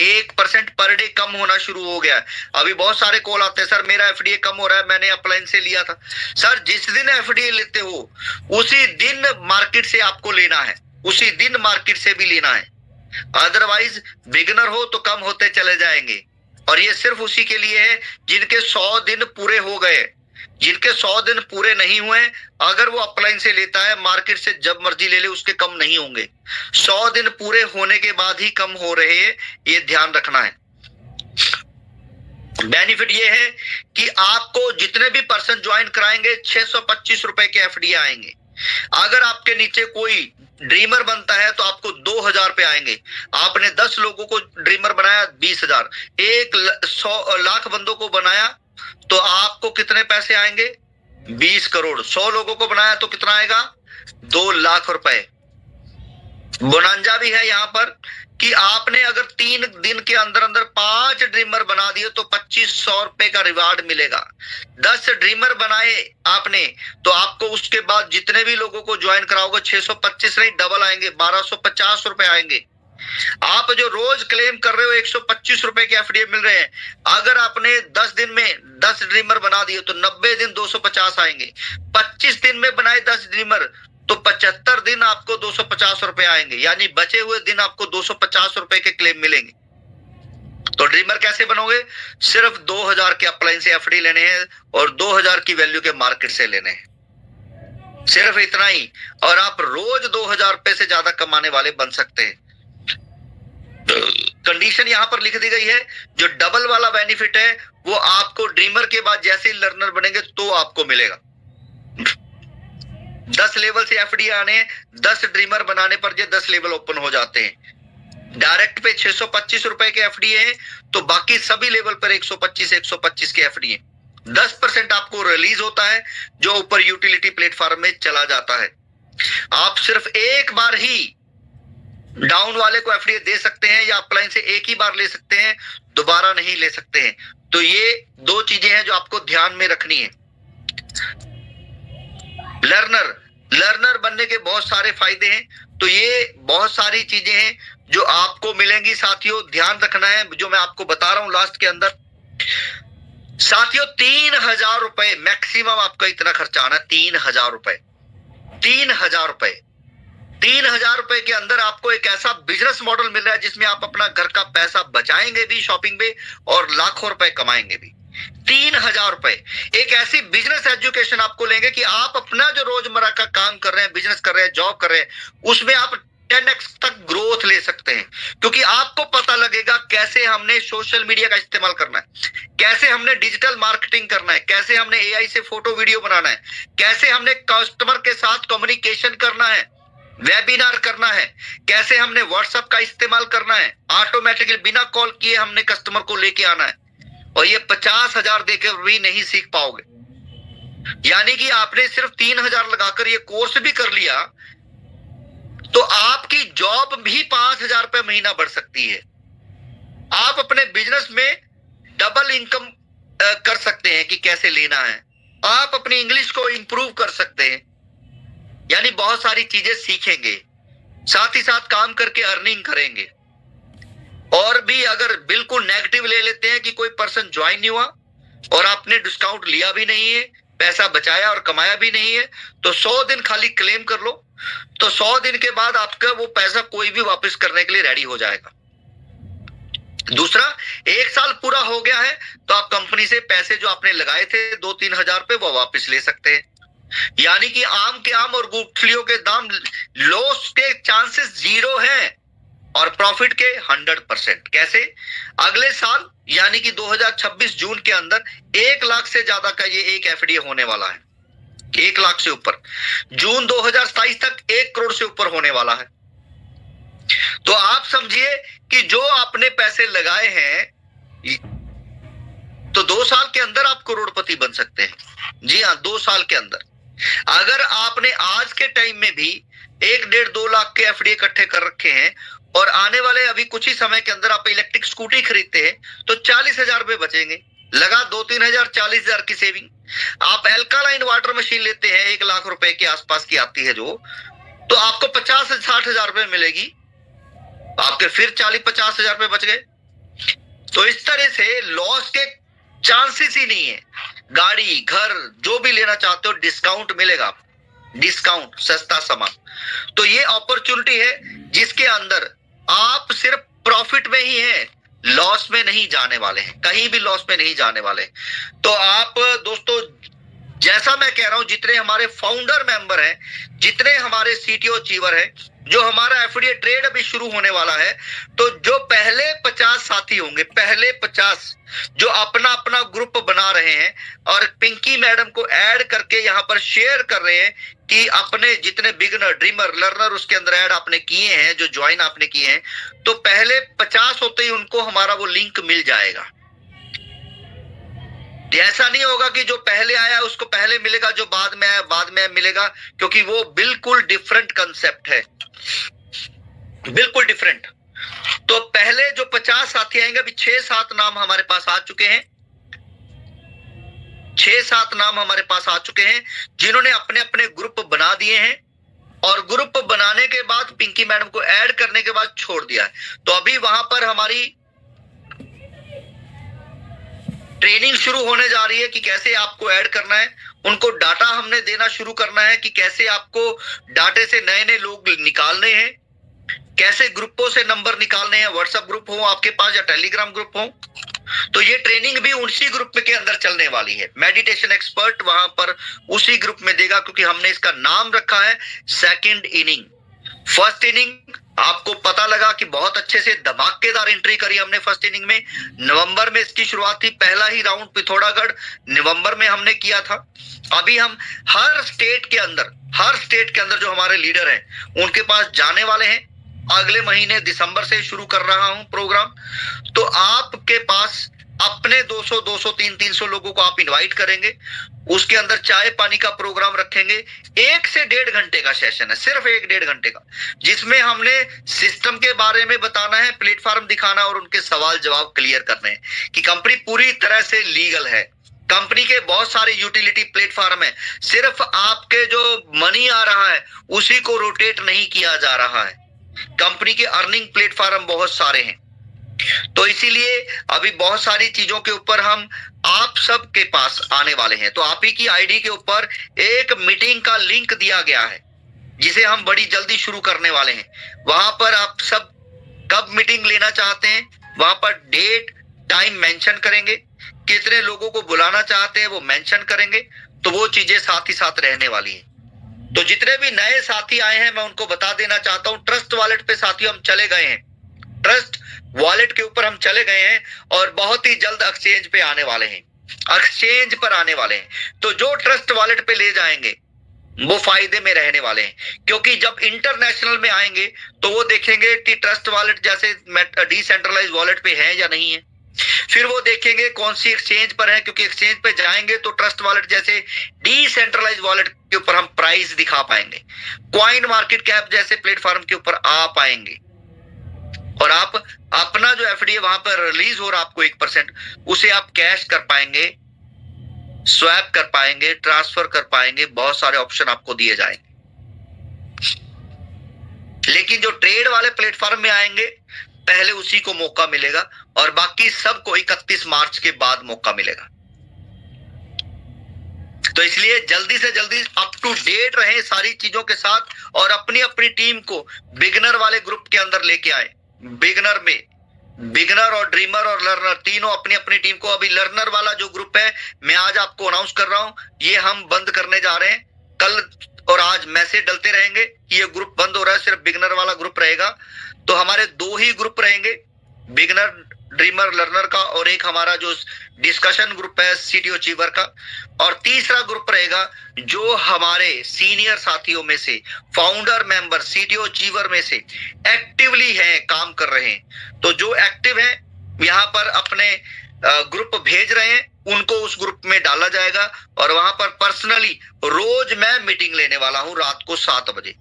Speaker 1: 1% पर डे कम होना शुरू हो गया है। अभी बहुत सारे कॉल आते हैं, सर मेरा FDA कम हो रहा है, मैंने अपलाइन से लिया था। सर जिस दिन FDA लेते हो उसी दिन मार्केट से आपको लेना है, उसी दिन मार्केट से भी लेना है। अदरवाइज बिगनर हो तो कम होते चले जाएंगे। और ये सिर्फ उसी के लिए है जिनके 100 दिन पूरे हो गए। जिनके 100 दिन पूरे नहीं हुए, अगर वो अपलाइन से लेता है, मार्केट से जब मर्जी ले ले, उसके कम नहीं होंगे। 100 दिन पूरे होने के बाद ही कम हो रहे हैं, ये ध्यान रखना है। बेनिफिट ये है कि आपको जितने भी पर्सन ज्वाइन कराएंगे 625 रुपए के FDA आएंगे। अगर आपके नीचे कोई ड्रीमर बनता है तो आपको 2000 रुपए आएंगे। आपने 10 लोगों को ड्रीमर बनाया 20,000, 1 लाख बंदों को बनाया तो आपको कितने पैसे आएंगे? 20 करोड़। 100 लोगों को बनाया तो कितना आएगा? 2 लाख रुपए। बोनांजा भी है यहाँ पर कि आपने अगर 3 दिन के अंदर अंदर 5 ड्रीमर बना दिए तो 2500 रुपए का रिवार्ड मिलेगा। 10 ड्रीमर बनाए आपने तो आपको उसके बाद जितने भी लोगों को ज्वाइन कराओगे 625 नहीं, डबल आएंगे, 1250 रुपए आएंगे। आप जो रोज क्लेम कर रहे हो 125 रुपए के FDA मिल रहे हैं, अगर आपने 10 दिन में 10 ड्रीमर बना दिए तो 90 दिन 250 आएंगे। 25 दिन में बनाए 10 ड्रीमर तो 75 दिन आपको 250 रुपए आएंगे, यानी बचे हुए दिन आपको 250 रुपए के क्लेम मिलेंगे। तो ड्रीमर कैसे बनोगे? सिर्फ 2000 के अपलाइन से FD लेने हैं और 2000 की वैल्यू के मार्केट से लेने हैं, सिर्फ इतना ही। और आप रोज 2000 रुपए से ज्यादा कमाने वाले बन सकते हैं। कंडीशन यहां पर लिख दी गई है, जो डबल वाला बेनिफिट है वो आपको ड्रीमर के बाद जैसे ही लर्नर बनेंगे तो आपको मिलेगा। 10 लेवल से FD आने हैं, 10 ड्रीमर बनाने पर ये 10 लेवल ओपन हो जाते हैं। डायरेक्ट पे 625 रुपए के FD है, तो बाकी सभी लेवल पर 125 के FD है। 10% आपको रिलीज होता है जो ऊपर यूटिलिटी प्लेटफॉर्म में चला जाता है। आप सिर्फ एक बार ही डाउन वाले को FDA दे सकते हैं या अपलाइन से एक ही बार ले सकते हैं, दोबारा नहीं ले सकते हैं। तो ये 2 चीजें हैं जो आपको ध्यान में रखनी है। लर्नर बनने के बहुत सारे फायदे हैं, तो ये बहुत सारी चीजें हैं जो आपको मिलेंगी। साथियों ध्यान रखना है जो मैं आपको बता रहा हूं लास्ट के अंदर। साथियों 3000 रुपए मैक्सिमम आपका इतना खर्चा आना, 3000 रुपए। 3000 रुपए 3000 रुपए के अंदर आपको एक ऐसा बिजनेस मॉडल मिल रहा है जिसमें आप अपना घर का पैसा बचाएंगे भी शॉपिंग में और लाखों रुपए कमाएंगे भी। 3000 रुपए एक ऐसी बिजनेस एजुकेशन आपको लेंगे कि आप अपना जो रोजमर्रा का काम कर रहे हैं, बिजनेस कर रहे हैं, जॉब कर रहे हैं, उसमें आप 10x तक ग्रोथ ले सकते हैं। क्योंकि आपको पता लगेगा कैसे हमने सोशल मीडिया का इस्तेमाल करना है, कैसे हमने डिजिटल मार्केटिंग करना है, कैसे हमने AI से फोटो वीडियो बनाना है, कैसे हमने कस्टमर के साथ कम्युनिकेशन करना है, वेबिनार करना है, कैसे हमने व्हाट्सएप का इस्तेमाल करना है, ऑटोमेटिकली बिना कॉल किए हमने कस्टमर को लेके आना है। और ये 50,000 देकर भी नहीं सीख पाओगे। यानी कि आपने सिर्फ 3000 लगाकर ये कोर्स भी कर लिया तो आपकी जॉब भी 5000 रुपए महीना बढ़ सकती है। आप अपने बिजनेस में डबल इनकम कर सकते हैं कि कैसे लेना है। आप अपनी इंग्लिश को इंप्रूव कर सकते हैं, यानी बहुत सारी चीजें सीखेंगे, साथ ही साथ काम करके अर्निंग करेंगे। और भी अगर बिल्कुल नेगेटिव ले लेते हैं कि कोई पर्सन ज्वाइन नहीं हुआ और आपने डिस्काउंट लिया भी नहीं है, पैसा बचाया और कमाया भी नहीं है, तो 100 दिन खाली क्लेम कर लो, तो 100 दिन के बाद आपका वो पैसा कोई भी वापस करने के लिए रेडी हो जाएगा। दूसरा, 1 साल पूरा हो गया है तो आप कंपनी से पैसे जो आपने लगाए थे 2-3 हजार पे वो वापस ले सकते हैं। यानी कि आम के आम और गुठलियों के दाम, लॉस के चांसेस 0 हैं और प्रॉफिट के 100%। कैसे? अगले साल यानी कि 2026 जून के अंदर 1 लाख से ज्यादा का ये एक एफडीए होने वाला है, 1 लाख से ऊपर। जून 2027 तक 1 करोड़ से ऊपर होने वाला है। तो आप समझिए कि जो आपने पैसे लगाए हैं तो 2 साल के अंदर आप करोड़पति बन सकते हैं। जी हाँ, 2 साल के अंदर। अगर आपने आज के टाइम में भी 1-1.5-2 लाख के एफडी इकट्ठे कर रखे हैं और आने वाले अभी कुछ ही समय के अंदर आप इलेक्ट्रिक स्कूटी खरीदते हैं तो 40,000 रुपए बचेंगे। लगा 2-3 हजार, 40,000 की सेविंग। आप एल्कालाइन वाटर मशीन लेते हैं 1 लाख रुपए के आसपास की आती है जो, तो आपको 50-60 हजार रुपए मिलेगी, आपके फिर 40-50 हजार रुपए बच गए। तो इस तरह से लॉस के चांसेस ही नहीं है। गाड़ी, घर जो भी लेना चाहते हो डिस्काउंट मिलेगा, डिस्काउंट, सस्ता सामान। तो ये अपॉर्चुनिटी है जिसके अंदर आप सिर्फ प्रॉफिट में ही हैं, लॉस में नहीं जाने वाले हैं, कहीं भी लॉस में नहीं जाने वाले। तो आप दोस्तों, जैसा मैं कह रहा हूं, जितने हमारे फाउंडर मेंबर हैं, जितने हमारे सीटीओ अचीवर हैं, जो हमारा एफडीए ट्रेड अभी शुरू होने वाला है, तो जो पहले 50 साथी होंगे, पहले 50 जो अपना अपना ग्रुप बना रहे हैं और पिंकी मैडम को ऐड करके यहां पर शेयर कर रहे हैं कि अपने जितने बिगनर, ड्रीमर, लर्नर उसके अंदर ऐड आपने किए हैं, जो ज्वाइन आपने किए हैं, तो पहले 50 होते ही उनको हमारा वो लिंक मिल जाएगा। ऐसा नहीं होगा कि जो पहले आया उसको पहले मिलेगा, जो बाद में आया बाद में मिलेगा, क्योंकि वो बिल्कुल डिफरेंट कंसेप्ट है, बिल्कुल डिफरेंट। तो पहले जो 50 साथी आएंगे, अभी 6-7 नाम हमारे पास आ चुके हैं, 6-7 नाम हमारे पास आ चुके हैं जिन्होंने अपने अपने ग्रुप बना दिए हैं और ग्रुप बनाने के बाद पिंकी मैडम को ऐड करने के बाद छोड़ दिया है। तो अभी वहां पर हमारी ट्रेनिंग शुरू होने जा रही है कि कैसे आपको ऐड करना है, उनको डाटा हमने देना शुरू करना है कि कैसे आपको डाटे से नए नए लोग निकालने हैं, कैसे ग्रुपों से नंबर निकालने हैं, व्हाट्सएप ग्रुप हो आपके पास या टेलीग्राम ग्रुप हो। तो ये ट्रेनिंग भी उसी ग्रुप के अंदर चलने वाली है। मेडिटेशन एक्सपर्ट वहां पर उसी ग्रुप में देगा, क्योंकि हमने इसका नाम रखा है सेकंड इनिंग। फर्स्ट इनिंग आपको पता लगा कि बहुत अच्छे से धमाकेदार एंट्री करी हमने फर्स्ट इनिंग में। नवंबर में इसकी शुरुआत थी, पहला ही राउंड पिथौरागढ़ नवंबर में हमने किया था। अभी हम हर स्टेट के अंदर जो हमारे लीडर हैं उनके पास जाने वाले हैं। अगले महीने दिसंबर से शुरू कर रहा हूं प्रोग्राम। तो आपके पास अपने 200, 200, 300 लोगों को आप इनवाइट करेंगे, उसके अंदर चाय पानी का प्रोग्राम रखेंगे। 1 से 1.5 घंटे का सेशन है, सिर्फ 1-1.5 घंटे का, जिसमें हमने सिस्टम के बारे में बताना है, प्लेटफॉर्म दिखाना और उनके सवाल जवाब क्लियर करने हैं कि कंपनी पूरी तरह से लीगल है। कंपनी के बहुत सारे यूटिलिटी प्लेटफॉर्म है, सिर्फ आपके जो मनी आ रहा है उसी को रोटेट नहीं किया जा रहा है। कंपनी के अर्निंग प्लेटफॉर्म बहुत सारे हैं। तो इसीलिए अभी बहुत सारी चीजों के ऊपर हम आप सब के पास आने वाले हैं। तो आप ही की आईडी के ऊपर एक मीटिंग का लिंक दिया गया है जिसे हम बड़ी जल्दी शुरू करने वाले हैं। वहां पर आप सब कब मीटिंग लेना चाहते हैं, वहां पर डेट टाइम मेंशन करेंगे, कितने लोगों को बुलाना चाहते हैं वो मेंशन करेंगे। तो वो चीजें साथ ही साथ रहने वाली हैं। तो जितने भी नए साथी आए हैं मैं उनको बता देना चाहता हूं, ट्रस्ट वॉलेट पे साथियों हम चले गए हैं, ट्रस्ट वॉलेट के ऊपर हम चले गए हैं और बहुत ही जल्द एक्सचेंज पे आने वाले हैं, एक्सचेंज पर आने वाले हैं। तो जो ट्रस्ट वॉलेट पे ले जाएंगे वो फायदे में रहने वाले हैं, क्योंकि जब इंटरनेशनल में आएंगे तो वो देखेंगे कि ट्रस्ट वॉलेट जैसे डिसेंट्रलाइज वॉलेट पे है या नहीं है। फिर वो देखेंगे कौन सी एक्सचेंज पर है, क्योंकि एक्सचेंज पे जाएंगे तो ट्रस्ट वॉलेट जैसे डिसेंट्रलाइज वॉलेट के ऊपर हम प्राइस दिखा पाएंगे, कॉइन मार्केट कैप जैसे प्लेटफॉर्म के ऊपर आ पाएंगे और आप अपना जो एफडीए वहां पर रिलीज हो रहा है आपको 1%, उसे आप कैश कर पाएंगे स्वैप कर पाएंगे, ट्रांसफर कर पाएंगे, बहुत सारे ऑप्शन आपको दिए जाएंगे। लेकिन जो ट्रेड वाले प्लेटफॉर्म में आएंगे पहले उसी को मौका मिलेगा और बाकी सबको 31 मार्च के बाद मौका मिलेगा। तो इसलिए जल्दी से जल्दी अप टू डेट रहें सारी चीजों के साथ और अपनी अपनी टीम को बिगनर वाले ग्रुप के अंदर लेके आए। बिगनर में बिगनर और ड्रीमर और लर्नर तीनों अपनी अपनी टीम को, अभी लर्नर वाला जो ग्रुप है मैं आज आपको अनाउंस कर रहा हूं, ये हम बंद करने जा रहे हैं। कल और आज मैसेज डलते रहेंगे कि ये ग्रुप बंद हो रहा है, सिर्फ बिगनर वाला ग्रुप रहेगा। तो हमारे 2 ही ग्रुप रहेंगे, बिगनर ड्रीमर लर्नर का, और एक हमारा जो डिस्कशन ग्रुप है सीटीओ अचीवर का, और तीसरा ग्रुप रहेगा जो हमारे सीनियर साथियों में से फाउंडर मेंबर सीटीओ अचीवर में से एक्टिवली हैं, काम कर रहे हैं। तो जो एक्टिव हैं यहाँ पर अपने ग्रुप भेज रहे हैं, उनको उस ग्रुप में डाला जाएगा और वहां पर पर्सनली रोज मैं मीटिंग लेने वाला हूं रात को 7 बजे।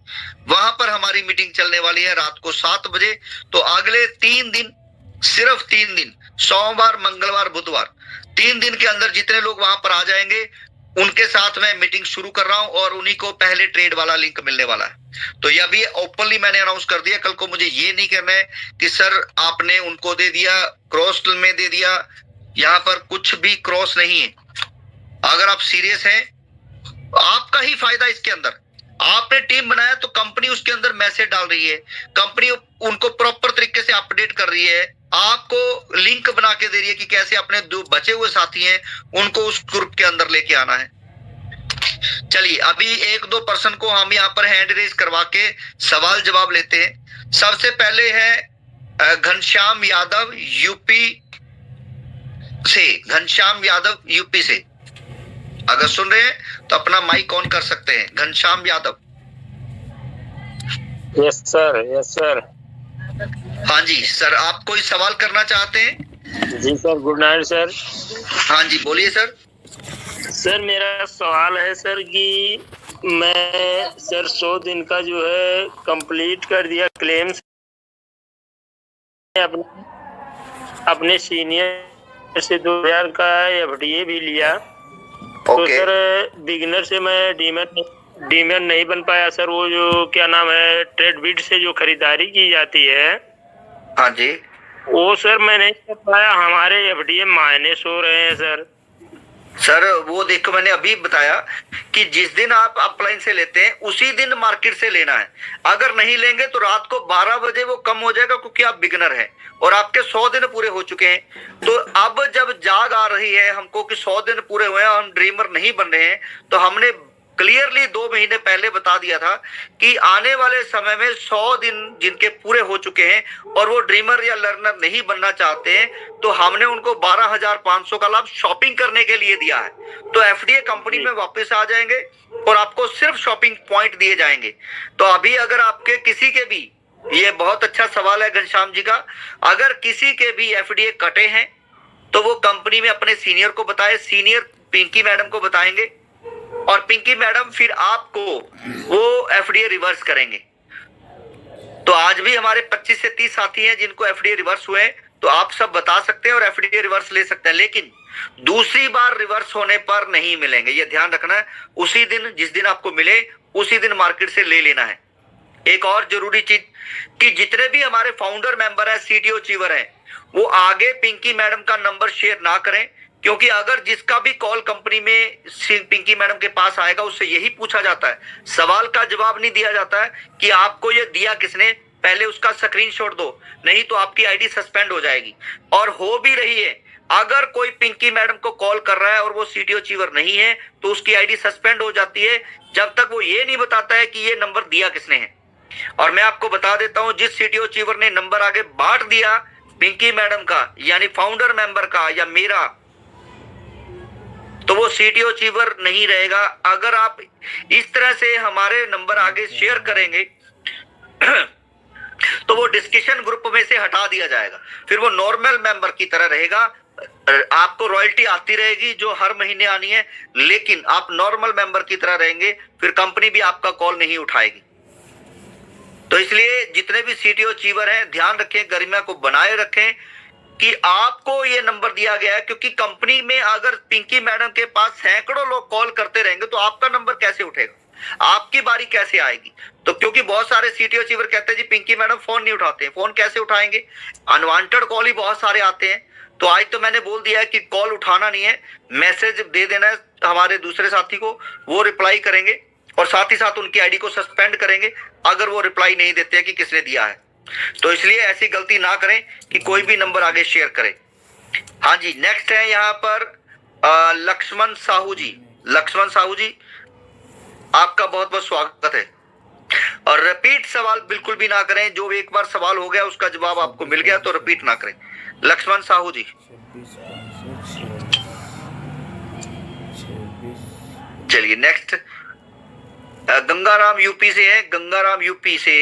Speaker 1: वहां पर हमारी मीटिंग चलने वाली है रात को 7 बजे। तो अगले 3 दिन, सिर्फ 3 दिन, सोमवार मंगलवार बुधवार, 3 दिन के अंदर जितने लोग वहां पर आ जाएंगे उनके साथ मैं मीटिंग शुरू कर रहा हूं और उन्हीं को पहले ट्रेड वाला लिंक मिलने वाला है। तो यह भी ओपनली मैंने अनाउंस कर दिया। कल को मुझे ये नहीं कहना है कि सर आपने उनको दे दिया, क्रॉस में दे दिया। यहाँ पर कुछ भी क्रॉस नहीं है। अगर आप सीरियस हैं, आपका ही फायदा इसके अंदर। आपने टीम बनाया तो कंपनी उसके अंदर मैसेज डाल रही है, कंपनी उनको प्रॉपर तरीके से अपडेट कर रही है, आपको लिंक बना के दे रही है कि कैसे अपने जो बचे हुए साथी हैं उनको उस ग्रुप के अंदर लेके आना है। चलिए अभी 1-2 पर्सन को हम यहाँ पर हैंड रेज करवा के सवाल जवाब लेते हैं। सबसे पहले है घनश्याम यादव यूपी से। घनश्याम यादव यूपी से अगर सुन रहे हैं तो अपना माइक ऑन कर सकते हैं। Ghanshyam Yadav.
Speaker 2: Yes sir, yes sir.
Speaker 1: हाँ जी सर, आप कोई सवाल करना चाहते हैं?
Speaker 2: जी सर, गुड नाइट सर।
Speaker 1: हाँ जी बोलिए सर।
Speaker 2: सर मेरा सवाल है सर कि मैं सर 100 दिन का जो है कंप्लीट कर दिया क्लेम्स अपने सीनियर से 2000 का एफडीए भी लिया। तो सर बिगिनर से मैं डीमर नहीं बन पाया सर। वो जो क्या नाम है ट्रेडबिट से जो खरीदारी की जाती है,
Speaker 1: हाँ जी,
Speaker 2: वो सर मैं नहीं कर पाया। हमारे एफडीए माइनस हो रहे हैं सर।
Speaker 1: सर वो देखो मैंने अभी बताया कि जिस दिन आप अपलाइन से लेते हैं उसी दिन मार्केट से लेना है। अगर नहीं लेंगे तो रात को 12 बजे वो कम हो जाएगा, क्योंकि आप बिगनर हैं और आपके 100 दिन पूरे हो चुके हैं। तो अब जब जाग आ रही है हमको कि 100 दिन पूरे हुए हैं और हम ड्रीमर नहीं बन रहे हैं, तो हमने क्लियरली 2 महीने पहले बता दिया था कि आने वाले समय में 100 दिन जिनके पूरे हो चुके हैं और वो ड्रीमर या लर्नर नहीं बनना चाहते हैं, तो हमने उनको 12,500 का लाभ शॉपिंग करने के लिए दिया है। तो एफडीए कंपनी में वापस आ जाएंगे और आपको सिर्फ शॉपिंग पॉइंट दिए जाएंगे। तो अभी अगर आपके किसी के भी, ये बहुत अच्छा सवाल है घनश्याम जी का, अगर किसी के भी एफडीए कटे हैं तो वो कंपनी में अपने सीनियर को बताए, सीनियर पिंकी मैडम को बताएंगे और पिंकी मैडम फिर आपको वो एफडीए रिवर्स करेंगे। तो आज भी हमारे 25 से 30 साथी हैं जिनको एफडीए रिवर्स हुए हैं, तो आप सब बता सकते हैं और एफडीए रिवर्स ले सकते हैं, लेकिन दूसरी बार रिवर्स होने पर नहीं मिलेंगे, ये ध्यान रखना है। उसी दिन जिस दिन आपको मिले उसी दिन मार्केट से ले लेना है। एक और जरूरी चीज कि जितने भी हमारे फाउंडर मेंबर है, सीटीओ अचीवर है, वो आगे पिंकी मैडम का नंबर शेयर ना करें, क्योंकि अगर जिसका भी कॉल कंपनी में पिंकी मैडम के पास आएगा उससे यही पूछा जाता है, सवाल का जवाब नहीं दिया जाता है कि आपको ये दिया किसने, पहले उसका स्क्रीनशॉट दो, नहीं तो आपकी आईडी सस्पेंड हो जाएगी। और हो भी रही है, अगर कोई पिंकी मैडम को कॉल कर रहा है और वो सीटीओ अचीवर नहीं है तो उसकी आईडी सस्पेंड हो जाती है जब तक वो ये नहीं बताता है कि ये नंबर दिया किसने है। और मैं आपको बता देता हूं, जिस सीटीओ अचीवर ने नंबर आगे बांट दिया पिंकी मैडम का, यानी फाउंडर मेंबर का या मेरा, तो वो सीटीओ अचीवर नहीं रहेगा। अगर आप इस तरह से हमारे नंबर आगे शेयर करेंगे तो वो डिस्कशन ग्रुप में से हटा दिया जाएगा, फिर वो नॉर्मल मेंबर की तरह रहेगा। आपको रॉयल्टी आती रहेगी जो हर महीने आनी है, लेकिन आप नॉर्मल मेंबर की तरह रहेंगे, फिर कंपनी भी आपका कॉल नहीं उठाएगी। तो इसलिए जितने भी सीटीओ अचीवर हैं ध्यान रखें, गरिमा को बनाए रखें। कि आपको ये नंबर दिया गया है, क्योंकि कंपनी में अगर पिंकी मैडम के पास सैकड़ों लोग कॉल करते रहेंगे तो आपका नंबर कैसे उठेगा, आपकी बारी कैसे आएगी। तो क्योंकि बहुत सारे सीटीओ चीवर कहते हैं जी पिंकी मैडम फोन नहीं उठाते हैं, फोन कैसे उठाएंगे, अनवांटेड कॉल ही बहुत सारे आते हैं। तो आज तो मैंने बोल दिया है कि कॉल उठाना नहीं है, मैसेज दे देना है हमारे दूसरे साथी को, वो रिप्लाई करेंगे और साथ ही साथ उनकी आईडी को सस्पेंड करेंगे अगर वो रिप्लाई नहीं देते हैं कि किसने दिया है। तो इसलिए ऐसी गलती ना करें कि कोई भी नंबर आगे शेयर करें। हाँ जी, नेक्स्ट है यहाँ पर लक्ष्मण साहू जी। लक्ष्मण साहू जी, आपका बहुत बहुत स्वागत है। और रिपीट सवाल बिल्कुल भी ना करें, जो एक बार सवाल हो गया उसका जवाब आपको मिल गया तो रिपीट ना करें। लक्ष्मण साहू जी। चलिए नेक्स्ट, गंगाराम यूपी से है। गंगाराम यूपी से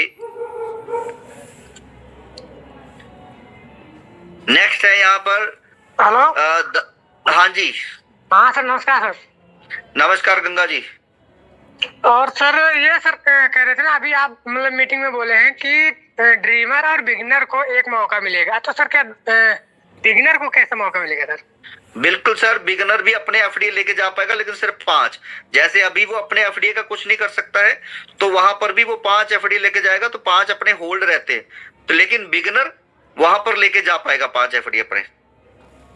Speaker 1: नेक्स्ट है यहाँ पर।
Speaker 3: हेलो।
Speaker 1: हाँ जी।
Speaker 3: हाँ सर, नमस्कार सर।
Speaker 1: नमस्कार गंगा जी।
Speaker 3: और सर ये सर कह रहे थे ना, अभी आप मतलब मीटिंग में बोले हैं कि ड्रीमर और बिगिनर को एक मौका मिलेगा, तो सर क्या बिगिनर को कैसे मौका मिलेगा सर?
Speaker 1: बिल्कुल सर, बिगिनर भी अपने एफडीए लेके जा पाएगा, लेकिन सिर्फ 5। जैसे अभी वो अपने एफडीए का कुछ नहीं कर सकता है तो वहां पर भी वो 5 एफडीए लेके जाएगा, तो 5 अपने होल्ड रहते हैं, तो लेकिन बिगिनर वहां पर लेके जा पाएगा 5 एफडीए अपने।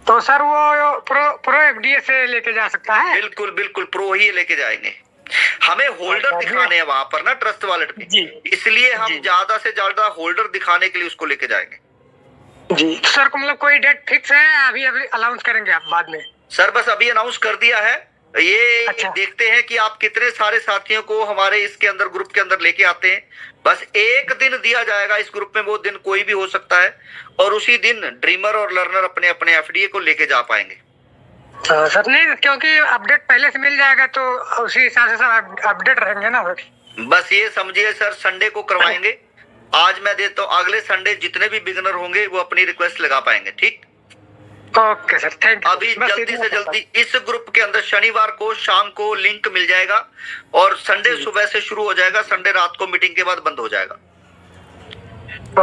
Speaker 3: तो सर वो प्रो एफडीए से लेके जा सकता है?
Speaker 1: बिल्कुल बिल्कुल, प्रो ही लेके जाएंगे। हमें होल्डर दिखाने हैं वहां पर ना ट्रस्ट वॉलेट पे, इसलिए हम ज्यादा से ज्यादा होल्डर दिखाने के लिए उसको लेके जाएंगे
Speaker 3: जी। सर को मतलब कोई डेट फिक्स है? अभी अनाउंस करेंगे आप बाद में?
Speaker 1: सर बस अभी अनाउंस कर दिया है, ये
Speaker 3: अच्छा।
Speaker 1: देखते हैं कि आप कितने सारे साथियों को हमारे इसके अंदर ग्रुप के अंदर लेके आते हैं। बस एक दिन दिया जाएगा इस ग्रुप में, वो दिन कोई भी हो सकता है, और उसी दिन ड्रीमर और लर्नर अपने अपने एफडीए को लेके जा पाएंगे।
Speaker 3: सर नहीं, क्योंकि अपडेट पहले से मिल जाएगा तो उसी हिसाब से सर अपडेट रहेंगे ना सर।
Speaker 1: बस ये समझिए सर, संडे को करवाएंगे। आज मैं देता हूँ, अगले संडे जितने भी बिगिनर होंगे वो अपनी रिक्वेस्ट लगा पाएंगे। ठीक,
Speaker 3: ओके सर, थैंक यू।
Speaker 1: अभी जल्दी से जल्दी इस ग्रुप के अंदर शनिवार को शाम को लिंक मिल जाएगा और संडे सुबह से शुरू हो जाएगा, संडे रात को मीटिंग के बाद बंद हो जाएगा।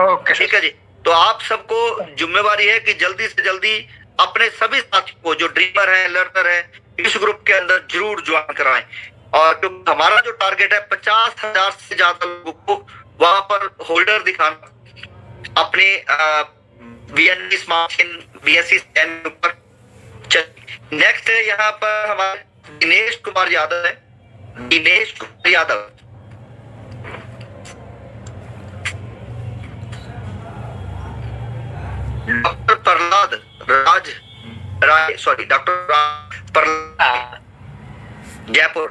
Speaker 3: ओके,
Speaker 1: ठीक है जी। तो आप सबको जिम्मेवारी है कि जल्दी से जल्दी अपने सभी साथियों को जो ड्रीमर है, लर्नर है, इस ग्रुप के अंदर जरूर ज्वाइन कराएं। और जो हमारा जो टारगेट है 50,000 से ज्यादा लोगों को वहां पर होल्डर दिखाना अपने बीएनबी स्मार्ट बीएससी के ऊपर। नेक्स्ट है यहाँ पर हमारे दिनेश कुमार यादव है। दिनेश कुमार यादव, डॉक्टर प्रहलाद राज राय, सॉरी डॉक्टर प्रहलाद, जयपुर।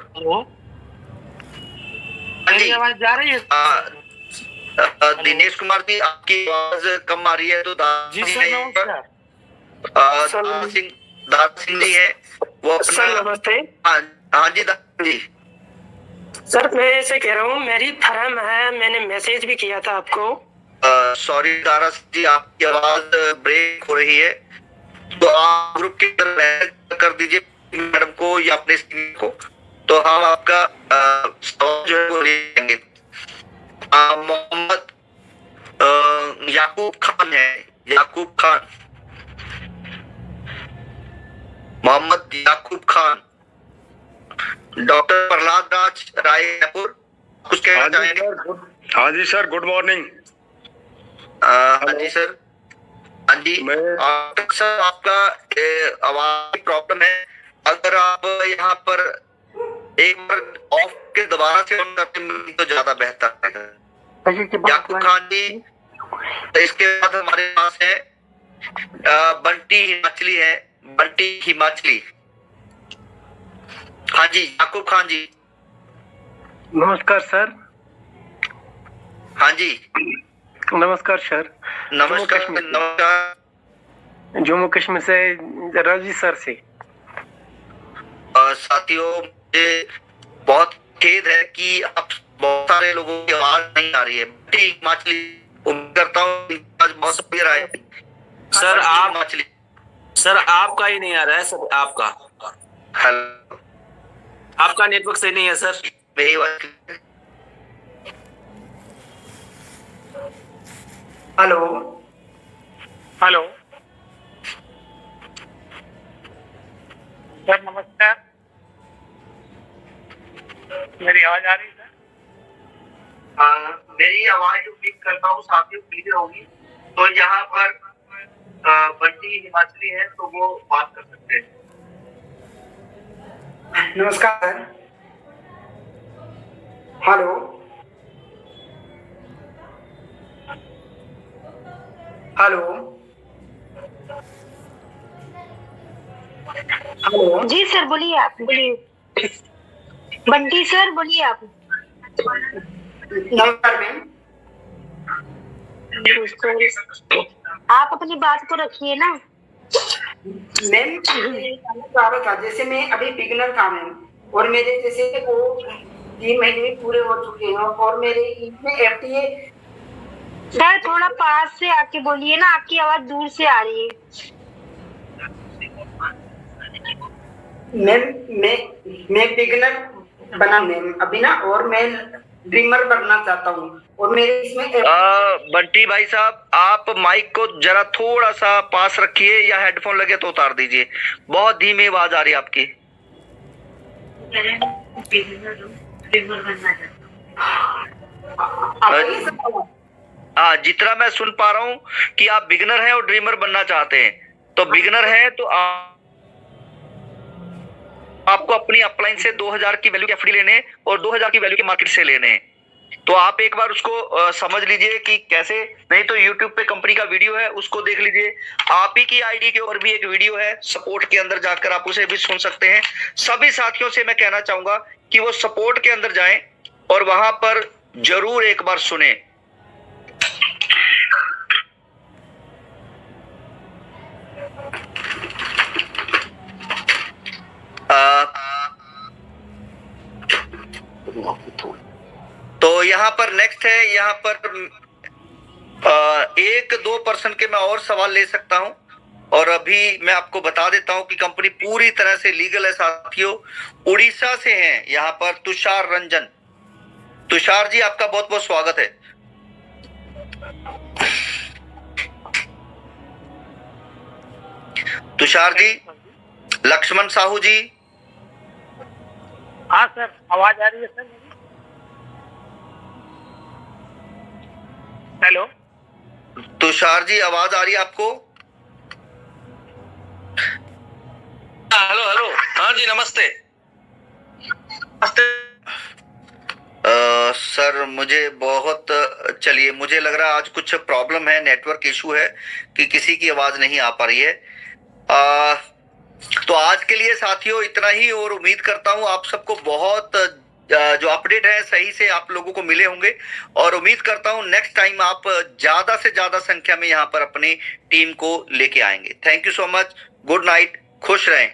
Speaker 1: हाँ जी,
Speaker 3: आवाज जा रही है?
Speaker 1: दिनेश कुमार जी, आपकी आवाज कम आ रही है, तो दादा सिंह जी है वो अपना।
Speaker 3: नमस्ते।
Speaker 1: हाँ जी दादा जी।
Speaker 3: सर मैं ऐसे कह रहा हूँ, मेरी फर्म है, मैंने मैसेज भी किया था आपको।
Speaker 1: सॉरी दारा जी, आपकी आवाज ब्रेक हो रही है, तो आप ग्रुप के अंदर मैसेज कर दीजिए मैडम को या अपने सीनियर को, तो हम आपका सवाल जो है वो ले लेंगे। मोहम्मद याकूब खान है, याकूब खान, मोहम्मद याकूब खान। डॉक्टर प्रहलाद राज राय, जयपुर, कुछ कहना चाहेंगे?
Speaker 4: हाँ जी सर, गुड मॉर्निंग।
Speaker 1: हाँ जी सर। हाँ जी सर, आपका आवाज प्रॉब्लम है, अगर आप यहाँ पर एक बार ऑफ के दोबारा से ऑन करते तो ज्यादा बेहतर है। याकूब खान जी, तो इसके बाद हमारे पास है बंटी हिमाचली है, बंटी हिमाचली। हाँ जी याकूब खान जी।
Speaker 3: नमस्कार सर।
Speaker 1: हाँ जी
Speaker 3: नमस्कार सर।
Speaker 1: नमस्कार। नमस्कार।
Speaker 3: जम्मू कश्मीर से रजी सर से।
Speaker 1: साथियों, मुझे बहुत खेद है कि आप बहुत सारे लोगों की आवाज नहीं आ रही है। हिमाचली, उम्मीद करता हूँ आज बहुत क्लियर आए।
Speaker 5: सर आप सर आपका ही नहीं आ रहा है सर, आपका।
Speaker 1: हेलो,
Speaker 5: आपका नेटवर्क सही नहीं है सर।
Speaker 1: मेरी आवाज?
Speaker 3: Hello hello. सर नमस्कार, मेरी आवाज आ रही है सर?
Speaker 1: मेरी आवाज उम्मीद करता हूँ साथियों क्लियर होगी। तो यहाँ पर बंटी हिमाचली है तो वो बात कर सकते हैं।
Speaker 6: नमस्कार सर। Hello hello hello.
Speaker 7: जी सर बोलिए, आप बोलिए। बंटी सर बोलिए आप।
Speaker 6: नमस्कार मैम।
Speaker 7: आप अपनी बात को रखिए ना
Speaker 6: मैम चाह रहा था, जैसे मैं अभी बिगिनर था मैम, और मेरे जैसे वो 3 महीने पूरे हो चुके हैं और मेरे इसमें एफटीए।
Speaker 7: सर थोड़ा पास से आके बोलिए ना, आपकी आवाज दूर से आ रही है।
Speaker 6: मैम मैं बिगिनर बना मैम अभी ना, और मैं ड्रीमर बनना चाहता हूँ, और मेरे इसमें
Speaker 1: बंटी भाई साहब, आप माइक को जरा थोड़ा सा पास रखिए या हेडफोन लगे तो उतार दीजिए। बहुत धीमी आवाज आ रही है आपकी। हाँ, जितना मैं सुन पा रहा हूँ कि आप बिगनर हैं और ड्रीमर बनना चाहते हैं। तो बिगनर हैं तो आपको अपनी अपलाइन से 2000 की वैल्यू के एफडी लेने और 2000 की वैल्यू के मार्केट से लेने हैं। तो आप एक बार उसको समझ लीजिए कि कैसे, नहीं तो YouTube पे कंपनी का वीडियो है उसको देख लीजिए। आप ही की आईडी के ऊपर भी एक वीडियो है, सपोर्ट के अंदर जाकर आप उसे भी सुन सकते हैं। सभी साथियों से मैं कहना चाहूंगा कि वो सपोर्ट के अंदर जाएं और वहां पर जरूर एक बार सुने। तो यहाँ पर नेक्स्ट है, यहाँ पर 1-2 पर्सन के मैं और सवाल ले सकता हूं, और अभी मैं आपको बता देता हूं कि कंपनी पूरी तरह से लीगल है साथियों। उड़ीसा से हैं यहाँ पर तुषार रंजन। तुषार जी आपका बहुत बहुत स्वागत है। तुषार जी, लक्ष्मण साहू जी।
Speaker 3: हाँ सर, आवाज आ रही है सर? हेलो
Speaker 1: तुषार जी, आवाज आ रही है आपको?
Speaker 5: हेलो हेलो, हाँ जी नमस्ते।
Speaker 1: सर मुझे बहुत, चलिए, मुझे लग रहा है आज कुछ प्रॉब्लम है, नेटवर्क इशू है कि किसी की आवाज नहीं आ पा रही है। तो आज के लिए साथियों इतना ही, और उम्मीद करता हूं आप सबको बहुत जो अपडेट है सही से आप लोगों को मिले होंगे, और उम्मीद करता हूं नेक्स्ट टाइम आप ज्यादा से ज्यादा संख्या में यहां पर अपनी टीम को लेके आएंगे। Thank you so much, good night, खुश रहें।